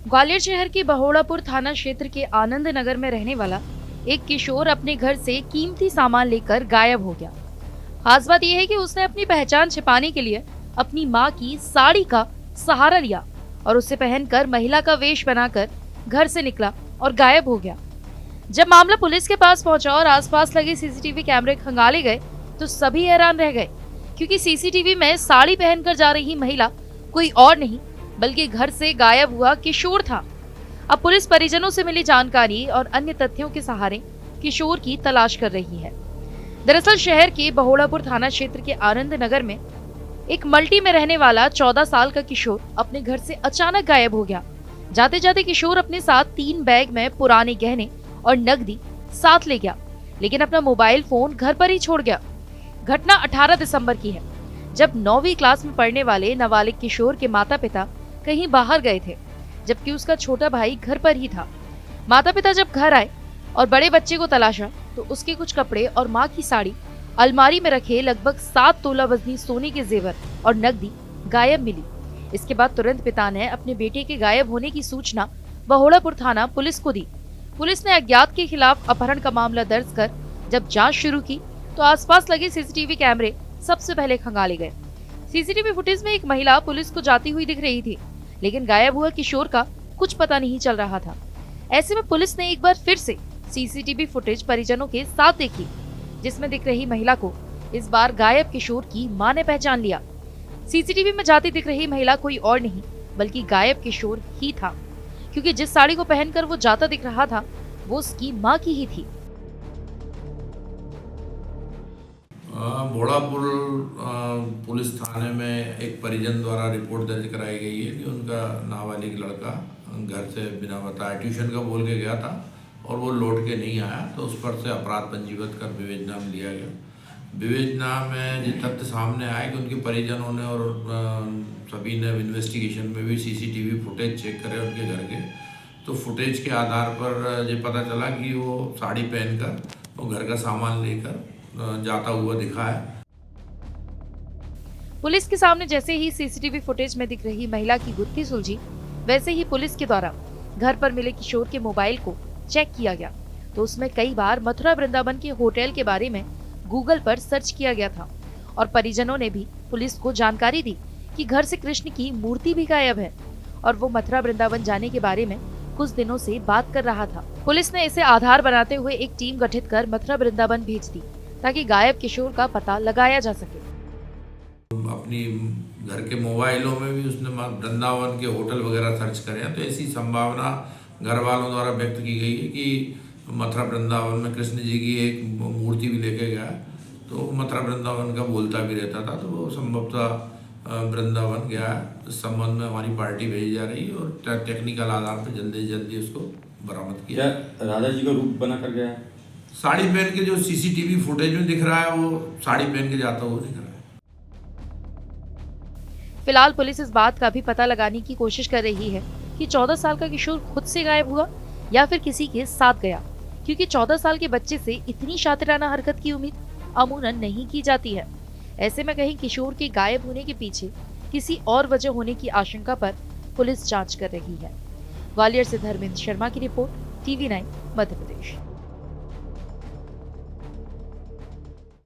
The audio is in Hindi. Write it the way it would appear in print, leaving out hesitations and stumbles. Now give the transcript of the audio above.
ग्वालियर शहर के बहोड़ापुर थाना क्षेत्र के आनंद नगर में रहने वाला एक किशोर अपने घर से कीमती सामान लेकर गायब हो गया। खास बात यह है कि उसने अपनी पहचान छिपाने के लिए अपनी मां की साड़ी का सहारा लिया और उसे पहनकर महिला का वेश बनाकर घर से निकला और गायब हो गया। जब मामला पुलिस के पास पहुंचा और आसपास लगे सीसीटीवी कैमरे खंगाले गए तो सभी हैरान रह गए, क्योंकि सीसीटीवी में साड़ी पहनकर जा रही महिला कोई और नहीं बल्कि घर से गायब हुआ किशोर था। अब पुलिस परिजनों से मिली जानकारी और अन्य तथ्यों के सहारे किशोर की तलाश कर रही है। दरअसल शहर के बहोड़ापुर थाना क्षेत्र के आनंद नगर में एक मल्टी में रहने वाला 14 साल का किशोर अपने घर से अचानक गायब हो गया। जाते जाते किशोर अपने साथ 3 बैग में पुराने गहने और नकदी साथ ले गया, लेकिन अपना मोबाइल फोन घर पर ही छोड़ गया। घटना 18 दिसंबर की है, जब 9वीं क्लास में पढ़ने वाले नाबालिग किशोर के माता पिता कहीं बाहर गए थे, जबकि उसका छोटा भाई घर पर ही था। माता पिता जब घर आए और बड़े बच्चे को तलाशा तो उसके कुछ कपड़े और मां की साड़ी, अलमारी में रखे लगभग 7 तोला वजनी सोने के जेवर और नकदी गायब मिली। इसके बाद तुरंत पिता ने अपने बेटे के गायब होने की सूचना बहोड़ापुर थाना पुलिस को दी। पुलिस ने अज्ञात के खिलाफ अपहरण का मामला दर्ज कर जब जांच शुरू की तो आसपास लगे सीसीटीवी कैमरे सबसे पहले खंगाले गए। सीसीटीवी फुटेज में एक महिला पुलिस को जाती हुई दिख रही थी, लेकिन गायब हुआ किशोर का कुछ पता नहीं चल रहा था। ऐसे में पुलिस ने एक बार फिर से सीसीटीवी फुटेज परिजनों के साथ देखी, जिसमें दिख रही महिला को इस बार गायब किशोर की मां ने पहचान लिया। सीसीटीवी में जाती दिख रही महिला कोई और नहीं बल्कि गायब किशोर ही था, क्योंकि जिस साड़ी को पहनकर वो जाता दिख रहा था वो उसकी मां की ही थी। बहोड़ापुर पुलिस थाने में एक परिजन द्वारा रिपोर्ट दर्ज कराई गई है कि उनका नाबालिग लड़का घर से बिना बताए ट्यूशन का बोल के गया था और वो लौट के नहीं आया, तो उस पर से अपराध पंजीबद्ध कर विवेचना में लिया गया। विवेचना में ये तथ्य सामने आए कि उनके परिजनों ने और सभी ने इन्वेस्टिगेशन में भी सीसीटीवी फुटेज चेक करे उनके घर के, तो फुटेज के आधार पर ये पता चला कि वो साड़ी पहनकर वो घर का सामान लेकर जाता हुआ दिखा है। पुलिस के सामने जैसे ही सीसीटीवी फुटेज में दिख रही महिला की गुत्थी सुलझी, वैसे ही पुलिस के द्वारा घर पर मिले किशोर के मोबाइल को चेक किया गया, तो उसमें कई बार मथुरा वृंदावन के होटल के बारे में गूगल पर सर्च किया गया था और परिजनों ने भी पुलिस को जानकारी दी कि घर से कृष्ण की मूर्ति भी गायब है और वो मथुरा वृंदावन जाने के बारे में कुछ दिनों से बात कर रहा था। पुलिस ने इसे आधार बनाते हुए एक टीम गठित कर मथुरा वृंदावन भेज दी ताकि गायब किशोर का पता लगाया जा सके। अपनी घर के मोबाइलों में भी उसने वृंदावन के होटल वगैरह सर्च करे हैं, तो ऐसी संभावना घर वालों द्वारा व्यक्त की गई है कि मथुरा वृंदावन में कृष्ण जी की एक मूर्ति भी लेके गया, तो मथुरा वृंदावन का बोलता भी रहता था, तो वो संभवतः वृंदावन गया है। इस संबंध में हमारी पार्टी भेजी जा रही है और टेक्निकल आधार पर जल्दी से जल्दी उसको बरामद किया। राधा जी का रूप बना कर गया है, साड़ी पहन के जो सीसीटीवी फुटेज में दिख रहा है वो साड़ी पहन के जाता हुआ दिख रहा है। फिलहाल पुलिस इस बात का भी पता लगाने की कोशिश कर रही है कि 14 साल का किशोर खुद से गायब हुआ या फिर किसी के साथ गया, क्योंकि 14 साल के बच्चे से इतनी शातिराना हरकत की उम्मीद अमूमन नहीं की जाती है। ऐसे में कहीं किशोर के गायब होने के पीछे किसी और वजह होने की आशंका पर पुलिस जांच कर रही है। ग्वालियर से धर्मेंद्र शर्मा की रिपोर्ट, TV9 मध्य प्रदेश।